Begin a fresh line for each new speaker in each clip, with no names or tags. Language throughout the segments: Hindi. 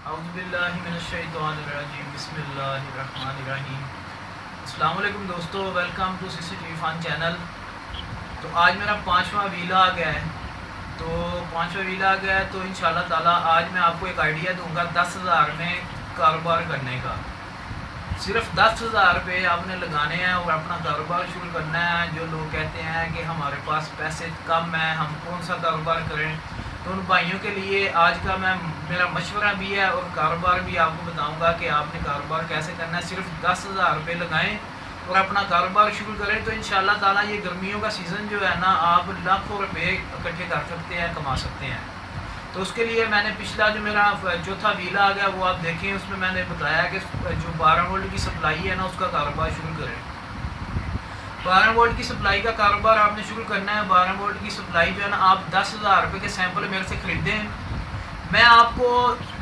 औज़ुबिल्लाहिमिनश्शैतानिर्रजीम बिस्मिल्लाहिर्रहमानिर्रहीम। अस्सलाम वालेकुम दोस्तों, welcome to CCTV fun channel. तो आज मेरा 5वां व्लॉग है। तो 5वां व्लॉग है तो इंशाल्लाह ताला आज मैं आपको एक आइडिया दूंगा 10,000 में कारोबार करने का। सिर्फ 10,000 रुपये आपने लगाने हैं और अपना कारोबार शुरू करना है। जो लोग कहते हैं कि हमारे पास पैसे कम हैं, हम कौन सा कारोबार करें, तो उन भाइयों के लिए आज का मेरा मशवरा भी है और कारोबार भी आपको बताऊंगा कि आपने कारोबार कैसे करना है। सिर्फ 10,000 रुपये लगाएं और अपना कारोबार शुरू करें तो इंशाल्लाह ताला ये गर्मियों का सीज़न जो है ना, आप लाखों रुपये इकट्ठे कर सकते हैं, कमा सकते हैं। तो उसके लिए मैंने पिछला जो मेरा चौथा व्लॉग आ गया वो आप देखें, उसमें मैंने बताया कि जो 12 वोल्ट की सप्लाई है ना, उसका कारोबार शुरू करें। 12 वोल्ट की सप्लाई का कारोबार आपने शुरू करना है। 12 वोल्ट की सप्लाई जो है ना, आप 10,000 रुपये के सैंपल मेरे से ख़रीदें। मैं आपको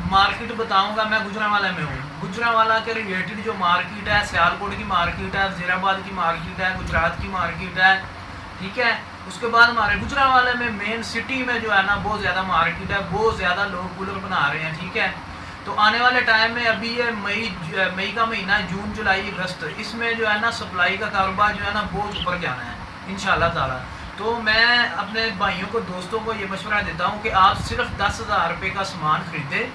मार्केट बताऊंगा। मैं गुजरांवाला में हूँ। गुजरांवाला के रिलेटेड जो मार्केट है, सियालकोट की मार्केट है, वज़ीराबाद की मार्केट है, गुजरात की मार्केट है, ठीक है। उसके बाद हमारे गुजरांवाला में मेन सिटी में जो है ना, बहुत ज़्यादा मार्केट है, बहुत ज़्यादा लोग कूलर बना रहे हैं, ठीक है। तो आने वाले टाइम में अभी ये मई का महीना, जून जुलाई अगस्त, इसमें जो है ना सप्लाई का कारोबार जो है ना बहुत ऊपर जाना है इंशाल्लाह ताला। तो मैं अपने भाइयों को, दोस्तों को ये मशवरा देता हूँ कि आप सिर्फ 10,000 रुपये का सामान खरीदें,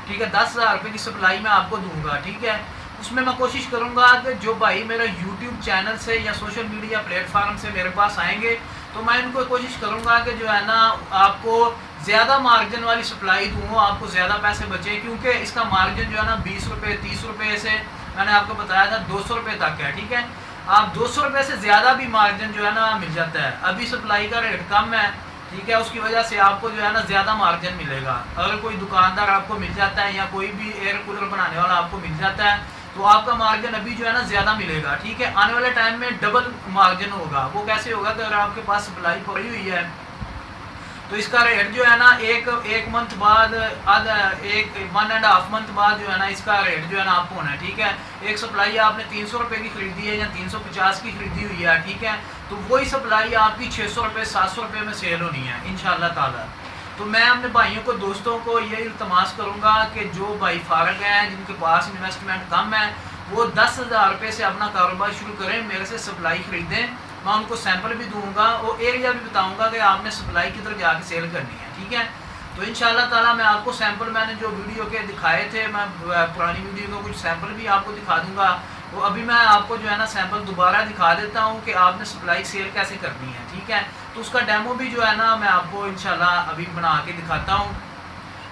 ठीक है। 10,000 रुपये की सप्लाई मैं आपको दूंगा, ठीक है। उसमें मैं कोशिश करूँगा कि जो भाई मेरा यूट्यूब चैनल से या सोशल मीडिया प्लेटफार्म से मेरे पास आएंगे तो मैं इनको कोशिश करूँगा कि जो है ना आपको ज़्यादा मार्जिन वाली सप्लाई दूँ, आपको ज़्यादा पैसे बचे, क्योंकि इसका मार्जिन जो है ना 20 रुपये 30 रुपये से मैंने आपको बताया था 200 रुपये तक है, ठीक है। आप 200 रुपये से ज़्यादा भी मार्जिन जो है ना मिल जाता है। अभी सप्लाई का रेट कम है, ठीक है, उसकी वजह से आपको जो है ना ज़्यादा मार्जिन मिलेगा। अगर कोई दुकानदार आपको मिल जाता है या कोई भी एयर कूलर बनाने वाला आपको मिल जाता है तो आपका मार्जिन अभी जो है ना ज़्यादा मिलेगा, ठीक है। आने वाले टाइम में डबल मार्जिन होगा। वो कैसे होगा कि अगर आपके पास सप्लाई पड़ी हुई है तो इसका रेट जो है ना एक मंथ बाद, आधा एक 1.5 मंथ बाद जो है ना इसका रेट जो है ना आपको होना है, ठीक है। एक सप्लाई आपने 300 रुपये की खरीदी है या 350 की खरीदी हुई है, ठीक है, तो वही सप्लाई आपकी 600 रुपये 700 रुपये में सेल होनी है इंशाल्लाह ताला। तो मैं अपने भाइयों को, दोस्तों को ये इल्तमास करूँगा कि जो भाई फारग हैं, जिनके पास इन्वेस्टमेंट कम है, वो 10,000 रुपये से अपना कारोबार शुरू करें, मेरे से सप्लाई ख़रीदें। मैं उनको सैंपल भी दूंगा और एरिया भी बताऊंगा कि आपने सप्लाई किधर जाके सेल करनी है, ठीक है। तो इंशाल्लाह ताला मैं आपको सैंपल, मैंने जो वीडियो के दिखाए थे, मैं पुरानी वीडियो का कुछ सैंपल भी आपको दिखा दूंगा। तो अभी मैं आपको जो है ना सैंपल दोबारा दिखा देता हूँ कि आपने सप्लाई सेल कैसे करनी है, ठीक है। तो उसका डेमो भी जो है ना मैं आपको इंशाल्लाह अभी बना के दिखाता हूँ।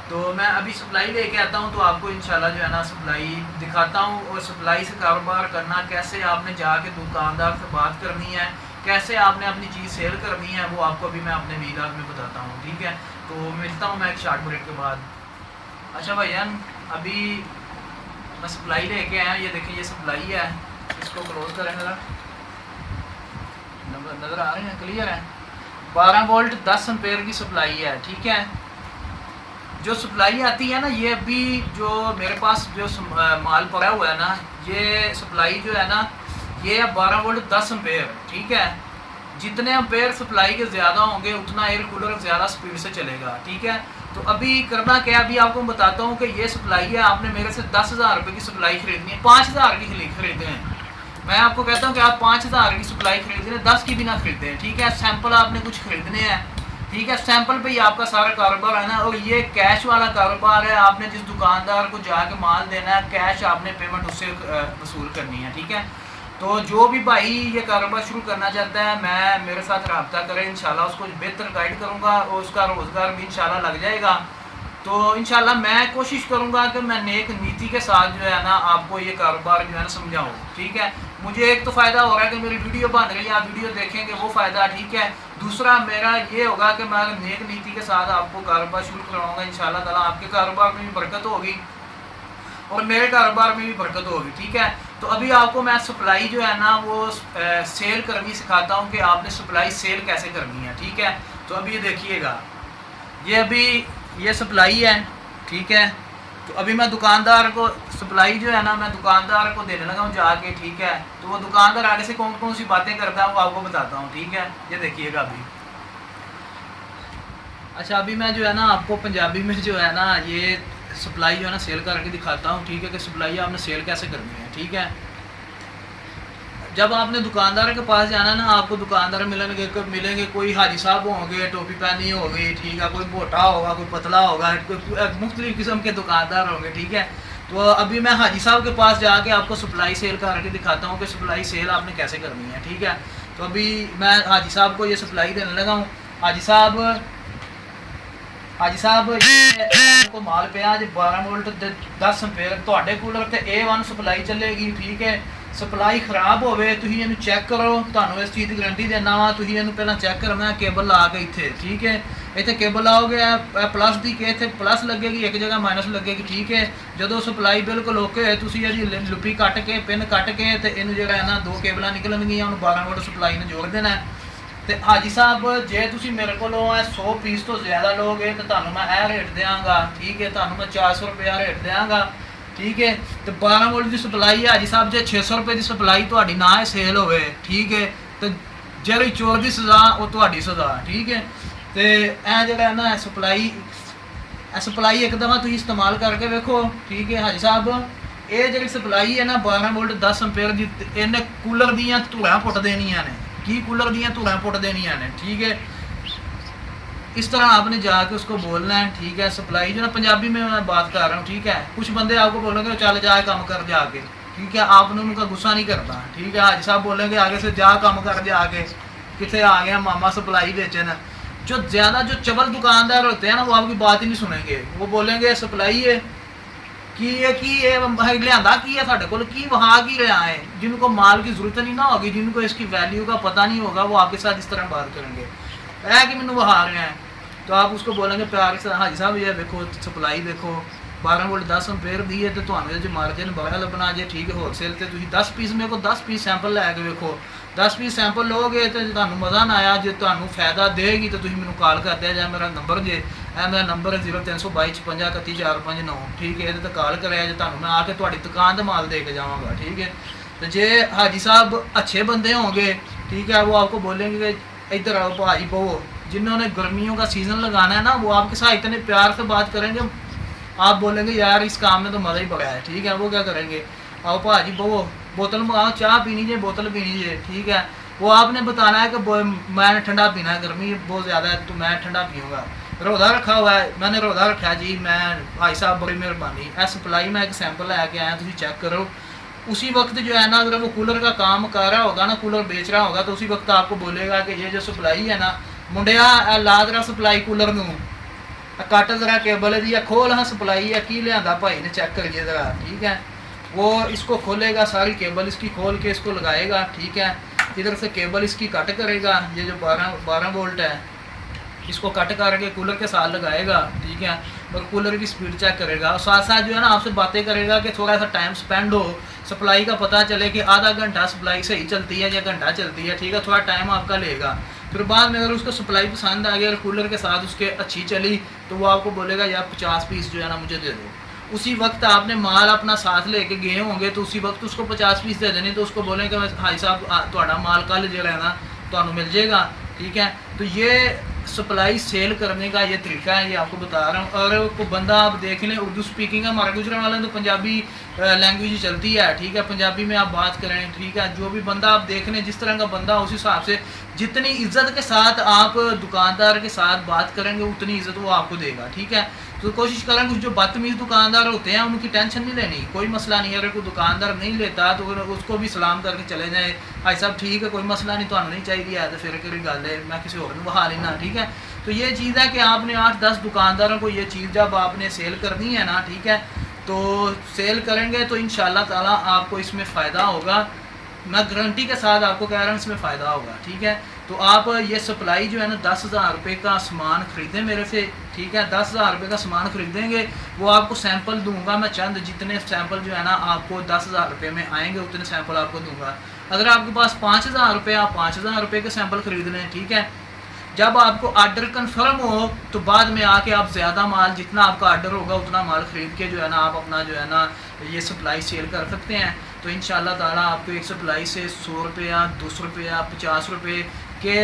तो मैं अभी सप्लाई लेके आता हूँ तो आपको इंशाल्लाह जो है ना सप्लाई दिखाता हूँ और सप्लाई से कारोबार करना, कैसे आपने जाके दुकानदार से बात करनी है, कैसे आपने अपनी चीज़ सेल करनी है, वो आपको अभी मैं अपने व्लॉग में बताता हूँ, ठीक है। तो मिलता हूँ मैं एक शॉर्ट ब्रेक के बाद। अच्छा भाईजान, अभी मैं सप्लाई लेके आया, ये देखिए ये सप्लाई है, इसको क्लोज करें ज़रा, नज़र आ रहे हैं, क्लियर है। 12 वोल्ट 10 एम्पेयर की सप्लाई है, ठीक है। जो सप्लाई आती है ना, ये अभी जो मेरे पास जो माल पड़ा हुआ है ना, ये सप्लाई जो है ना, ये है 12 वोल्ट 10 एम्पेयर, ठीक है। जितने एम्पेयर सप्लाई के ज़्यादा होंगे उतना एयर कूलर ज़्यादा स्पीड से चलेगा, ठीक है। तो अभी करना क्या है, अभी आपको बताता हूँ कि ये सप्लाई है, आपने मेरे से 10,000 रुपये की सप्लाई खरीदनी है, 5,000 की खरीदे हैं। मैं आपको कहता हूँ कि आप 5,000 की सप्लाई खरीदने, 10 की भी ना खरीदें, ठीक है। सैंपल आपने कुछ खरीदने हैं, ठीक है, सैंपल पे ही आपका सारा कारोबार है ना। और ये कैश वाला कारोबार है, आपने जिस दुकानदार को जाके माल देना है, कैश आपने पेमेंट उससे वसूल करनी है, ठीक है। तो जो भी भाई ये कारोबार शुरू करना चाहता है, मैं मेरे साथ रब्ता करें, इंशाल्लाह उसको बेहतर गाइड करूँगा और उसका रोज़गार भी इंशाल्लाह लग जाएगा। तो इंशाल्लाह मैं कोशिश करूँगा कि मैं नेक नीति के साथ जो है ना आपको ये कारोबार जो है ना समझाऊँ, ठीक है। मुझे एक तो फ़ायदा हो रहा है कि मेरी वीडियो बन रही है, आप वीडियो देखेंगे, वो फ़ायदा, ठीक है। दूसरा मेरा ये होगा कि मैं नेक नीति के साथ आपको कारोबार शुरू करवाऊँगा इंशाल्लाह ताला। आपके कारोबार में भी बरकत होगी और मेरे कारोबार में भी बरकत होगी, ठीक है। तो अभी आपको मैं सप्लाई जो है ना वो सेल करनी सिखाता हूँ कि आपने सप्लाई सेल कैसे करनी है, ठीक है। तो अभी ये देखिएगा, ये अभी ये सप्लाई है, ठीक है। तो अभी मैं दुकानदार को सप्लाई जो है ना, मैं दुकानदार को देने लगा हूँ जाके, ठीक है। तो वो दुकानदार आगे से कौन कौन सी बातें करता है वो आपको बताता हूँ, ठीक है। ये देखिएगा अभी। अच्छा, अभी मैं जो है ना आपको पंजाबी में जो है ना ये सप्लाई जो है ना सेल करके दिखाता हूँ, ठीक है, कि सप्लाई आपने सेल कैसे करनी है। ठीक है, जब आपने दुकानदार के पास जाना ना, आपको दुकानदार मिलेंगे कोई हाजी साहब होंगे, टोपी पहनी होगी, ठीक है, कोई मोटा होगा, कोई पतला होगा, कोई मुख्तलिफ किस्म के दुकानदार होंगे। ठीक है, तो अभी मैं हाजी साहब के पास जाके आपको सप्लाई सेल करके दिखाता हूँ कि सप्लाई सेल आपने कैसे करनी है। ठीक है, तो अभी मैं हाजी साहब को ये सप्लाई देने लगा हूँ। हाजी साहब ये को माल पे आज 12 वोल्ट 10 एम्पेयर ਤੁਹਾਡੇ ਕੂਲਰ ਤੇ A1 ਸਪਲਾਈ ਚੱਲੇਗੀ। ਠੀਕ ਹੈ, ਸਪਲਾਈ ਖਰਾਬ ਹੋਵੇ ਤੁਸੀਂ ਇਹਨੂੰ ਚੈੱਕ ਕਰੋ, ਤੁਹਾਨੂੰ ਇਸ ਚੀਜ਼ ਦੀ ਗਾਰੰਟੀ ਦੇਣਾ ਵਾ। ਤੁਸੀਂ ਇਹਨੂੰ ਪਹਿਲਾਂ ਚੈੱਕ ਕਰਨਾ ਕੇਬਲ ਲਾ ਕੇ ਇੱਥੇ। ਠੀਕ ਹੈ, ਇੱਥੇ ਕੇਬਲ ਲਾਓਗੇ ਪਲੱਸ ਦੀ ਕਿ ਇੱਥੇ ਪਲੱਸ ਲੱਗੇਗੀ, ਇੱਕ ਜਗ੍ਹਾ ਮਾਈਨਸ ਲੱਗੇਗੀ। ਠੀਕ ਹੈ, ਜਦੋਂ ਸਪਲਾਈ ਬਿਲਕੁਲ ਓਕੇ ਹੋਏ ਤੁਸੀਂ ਇਹਦੀ ਲੁੱਪੀ ਕੱਟ ਕੇ ਪਿੰਨ ਕੱਟ ਕੇ ਤੇ ਇਹਨੂੰ ਜਿਹੜਾ ਹੈ ਨਾ 2 ਕੇਬਲਾਂ ਨਿਕਲਣਗੀਆਂ, ਉਹਨੂੰ 12 ਵੋਲਟ ਸਪਲਾਈ ਨੂੰ ਜੋੜ ਦੇਣਾ। तो हाजी साहब जे तुसी मेरे को 100 पीस तो ज़्यादा लोगे तो तुहानू मैं यह रेट देंगा। ठीक है, तुहानू मैं 400 रुपया रेट देंगा। ठीक है, तो 12 वोल्ट की सप्लाई है हाजी साहब, जे 600 रुपये की सप्लाई तुहाडी ना सेल होवे, ठीक है, तो जेरी चोर की सज़ा वो तुहाडी सज़ा। ठीक है, तो यह जो ना सप्लाई एक दफ़ा तुम इस्तेमाल करके वेखो। ठीक है हाजी साहब, ये जी सप्लाई है ना 12 वोल्ट 10 एम्पेयर की, इन्हें कूलर दियाँ धूड़ां पुट देनियां ने, की कूलर दियाँ धूड़ां पुट देनियां ने। ठीक है, इस तरह आपने जाके उसको बोलना है। ठीक है, सप्लाई जो ना पंजाबी में मैं बात कर रहा हूँ। ठीक है, कुछ बंदे आपको बोलेंगे चल जाए काम कर जाके। ठीक है, आपने उनका गुस्सा नहीं करना। ठीक है, हाजी साहब बोलेंगे आगे से जा काम कर जाके, कितने आ गया मामा सप्लाई बेचन। जो ज़्यादा जो चबल दुकानदार होते हैं ना वो आपकी बात ही नहीं सुनेंगे, वो बोलेंगे सप्लाई है कि लिया की है साढ़े को की वहाँ की लिया है। जिनको माल की जरूरत नहीं ना होगी, जिनको इसकी वैल्यू का पता नहीं होगा, वो आपके साथ इस तरह बात करेंगे है कि मैंने वहाँ रहे हैं। तो आप उसको बोलेंगे प्यार से हाजी साहब ये देखो सप्लाई देखो 12 वोल्ट 10 एम्पेयर दी है, तो तुम्हें जो मार्जिन बड़ा लभना जे। ठीक है, होलसेल से तुम 10 पीस मेरे को 10 पीस सैंपल लैके वेखो, 10 पीस सैंपल लोगे तो तुम्हें मज़ा ना आया, जो तुम्हें फायदा देगी तो तुम मैंने कॉल कर दिया जाए। मेरा नंबर जे मेरा नंबर है 0322 56 31 459। ठीक है, तो कॉल कराया जो तुम्हें मैं आके थोड़ी दुकान का माल दे के जाऊँगा। ठीक है, तो जे हाजी साहब अच्छे बंदे होंगे, ठीक है, वो आपको बोलेंगे कि इधर आओ भाजी बहु, जिन्होंने गर्मियों का सीज़न लगाना है ना, वो आपके साथ इतने प्यार से बात करेंगे, आप बोलेंगे यार इस काम में तो मज़ा ही बड़ा है। ठीक है, वो क्या करेंगे, आओ भाजी बहु बोतल मंगाओ, चाह पीनी चाहिए बोतल पीनी चाहिए। ठीक है, वो आपने बताना है कि मैंने ठंडा पीना है, गर्मी बहुत ज़्यादा है तो मैं ठंडा पीऊँगा। रोज़ा रखा हुआ है, मैंने रोज़ा रखा जी, मैं भाई साहब बड़ी मेहरबानी। ऐ सप्लाई में एक सैंपल लैके आया, तुम चेक करो। उसी वक्त जो है ना अगर वो कूलर का काम कर रहा होगा ना, कूलर बेच रहा होगा, तो उसी वक्त आपको बोलेगा कि ये जो सप्लाई है ना मुंडिया ला जरा सप्लाई कूलर नूं कट जरा केबल दी खोल, हाँ सप्लाई है की लिया भाई ने चेक करिए ज़रा। ठीक है, वो इसको खोलेगा, सारी केबल इसकी खोल के इसको लगाएगा। ठीक है, इधर से केबल इसकी कट करेगा, ये जो 12 वोल्ट है इसको कट करके कूलर के साथ लगाएगा। ठीक है, और कूलर की स्पीड चेक करेगा और साथ साथ जो है ना आपसे बातें करेगा कि थोड़ा सा टाइम स्पेंड हो, सप्लाई का पता चले कि आधा घंटा सप्लाई सही चलती है या घंटा चलती है। ठीक है, थोड़ा टाइम आपका लेगा। फिर बाद में अगर उसको सप्लाई पसंद आ गई और कूलर के साथ उसके अच्छी चली तो वो आपको बोलेगा यार 50 पीस जो है ना मुझे दे दो। उसी वक्त आपने माल अपना साथ लेके गए होंगे तो उसी वक्त उसको 50 पीस दे देने, तो उसको बोलेंगे भाई साहब थोड़ा माल कल जो है ना तो मिल जाएगा। ठीक है, तो ये सप्लाई सेल करने का ये तरीका है, ये आपको बता रहा हूँ। और को बंदा आप देख लें, उर्दू स्पीकिंग है हमारे गुजरात वाले तो पंजाबी लैंग्वेज चलती है। ठीक है, पंजाबी में आप बात करें। ठीक है, जो भी बंदा आप देख लें जिस तरह का बंदा उस हिसाब से जितनी इज्जत के साथ आप दुकानदार के साथ बात करेंगे उतनी इज्जत वो आपको देगा। ठीक है, तो कोशिश करेंगे जो बदतमीज़ दुकानदार होते हैं उनकी टेंशन नहीं लेनी, कोई मसला नहीं है। अगर कोई दुकानदार नहीं लेता तो उसको भी सलाम करके चले जाए, भाई साहब ठीक है कोई मसला नहीं, तो नहीं चाहिए है तो फिर कोई गल है मैं किसी और बहा लेना। ठीक है, तो ये चीज़ है कि आपने 8-10 दुकानदारों को ये चीज़ जब आपने सेल करनी है ना, ठीक है, तो सेल करेंगे तो इंशाल्लाह ताला आपको इसमें फ़ायदा होगा। मैं गारंटी के साथ आपको कह रहा हूँ इसमें फ़ायदा होगा। ठीक है, तो आप ये सप्लाई जो है ना 10,000 रुपये का सामान ख़रीदें मेरे से। ठीक है, 10,000 रुपये का सामान ख़रीदेंगे, वो आपको सैंपल दूंगा मैं चंद, जितने सैंपल जो है ना आपको 10,000 रुपये में आएंगे उतने सैंपल आपको दूंगा। अगर आपके पास 5,000 रुपये, आप 5,000 रुपये के सैंपल ख़रीद लें। ठीक है, जब आपको आर्डर कंफर्म हो तो बाद में आके आप ज़्यादा माल, जितना आपका आर्डर होगा उतना माल ख़रीद के जो है ना आप अपना जो है ना ये सप्लाई सेल कर सकते हैं। तो इंशाल्लाह ताला आपको एक सप्लाई से 100 रुपया, 200 रुपया, 50 रुपये के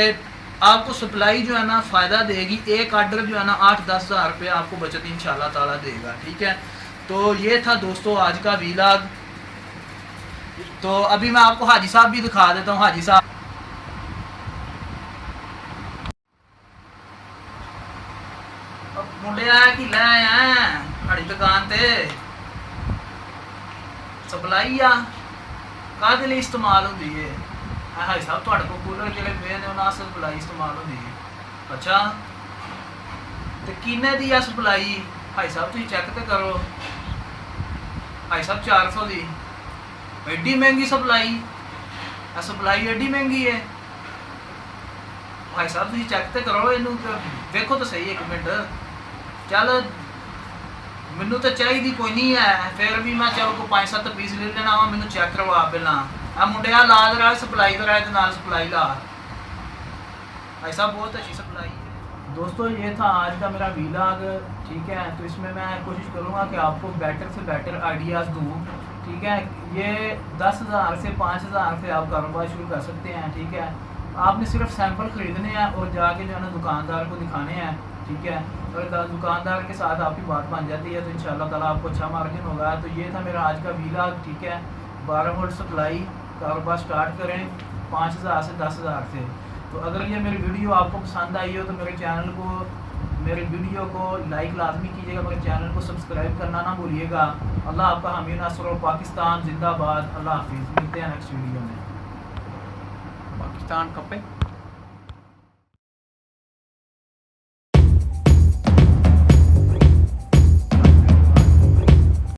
आपको सप्लाई जो है ना फ़ायदा देगी। एक आर्डर जो है ना 8-10 हज़ार रुपये आपको बचत इंशाल्लाह ताला देगा। ठीक है, तो ये था दोस्तों आज का वीलॉग। तो अभी मैं आपको हाजी साहब भी दिखा देता हूँ। हाजी साहब मुंडे आया कि ले आया साड़ी दुकान ते सप्लाई आ काहदे लिए इस्तेमाल होती है। हाजी साहब थोड़े को कूलर जो पे ने उन्हें सप्लाई इस्तेमाल होती है। अच्छा तो किन्ने दी आ सप्लाई हाजी साहब तुम चेक तो करो। हाजी साहब 400 दी एड्डी महंगी सप्लाई। सप्लाई एड्डी महंगी है भाई साहब तुम चेक तो करो इनू देखो तो सही एक मिनट। चल मैनू तो चाहिए कोई नहीं है फिर भी मैं चल को 5-7 पीस ले लेना वा। मैनू चेक करवा पहला आ मुंडिया ला रहा सप्लाई कराए तो नाल सप्लाई ला। भाई साहब बहुत अच्छी सप्लाई है। दोस्तों ये था आज का मेरा वीलॉग। ठीक है, तो इसमें मैं कोशिश करूँगा कि आपको बेटर से बेटर आइडियाज़ दूँ। ठीक है, ये 10,000 से 5,000 से आप कारोबार शुरू कर सकते हैं। ठीक है, आपने सिर्फ सैंपल ख़रीदने हैं और जाके जो है ना दुकानदार को दिखाने हैं। ठीक है, और दुकानदार के साथ आपकी बात बन जाती है तो इंशाल्लाह ताला आपको अच्छा मार्जिन होगा। तो ये था मेरा आज का वीलॉग। ठीक है, 12 वोल्ट सप्लाई कारोबार स्टार्ट करें 5,000 से 10,000 से। तो अगर ये मेरी वीडियो आपको पसंद आई हो तो मेरे वीडियो को लाइक लाजमी कीजिएगा, मेरे चैनल को सब्सक्राइब करना ना भूलिएगा। अल्लाह आपका हामी नासर और पाकिस्तान जिंदाबाद। अल्लाह हाफिज़, मिलते हैं नेक्स्ट वीडियो में। पाकिस्तान कब पे